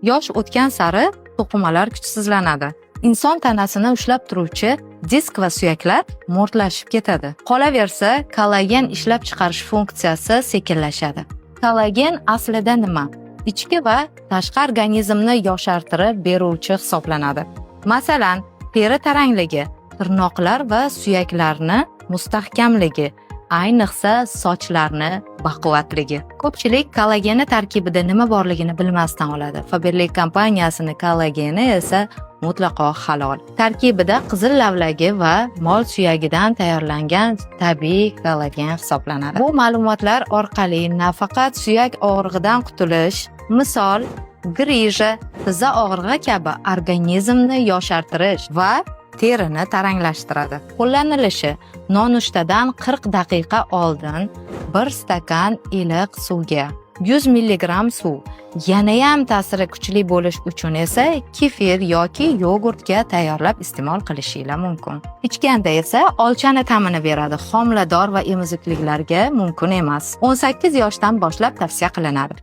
Yosh o'tgan sari to'qimalar kuchsizlanadi. Inson tanasini ushlab turuvchi disk va suyaklar mo'rtlashib ketadi. Qolaversa, kollagen ishlab chiqarish funksiyasi sekinlashadi. Kollagen aslida nima? Ichki va tashqi organizmni yoshartirib beruvchi hisoblanadi. Masalan, teri tarangligi, tirnoqlar va suyaklarni mustahkamligi, ayniqsa sochlarni baquvvatligi. Ko'pchilik kollageni tarkibida nima borligini bilmasdan oladi. Faberlic kompaniyasining kollageni esa mutlaqo halol. Tarkibida qizil lavlagi va mol suyagidan tayyorlangan tabiiy kollagen hisoblanadi. Bu ma'lumotlar orqali nafaqat suyak og'rig'idan qutulish, misol grija, tizza og'rig'i kabi organizmni yoshartirish va terini taranglashtiradi. Qo'llanilishi: nonushtadan 40 daqiqa oldin 1 stakan iliq suvga 100 mg suv. Yanayam ta'siri kuchli bo'lish uchun esa kefir yoki yogurtga tayyorlab iste'mol qilishingiz mumkin. Ichganda esa olchani ta'mini beradi. Homilador va emizikliklarga mumkin emas. 18 yoshdan boshlab tavsiya qilinadi.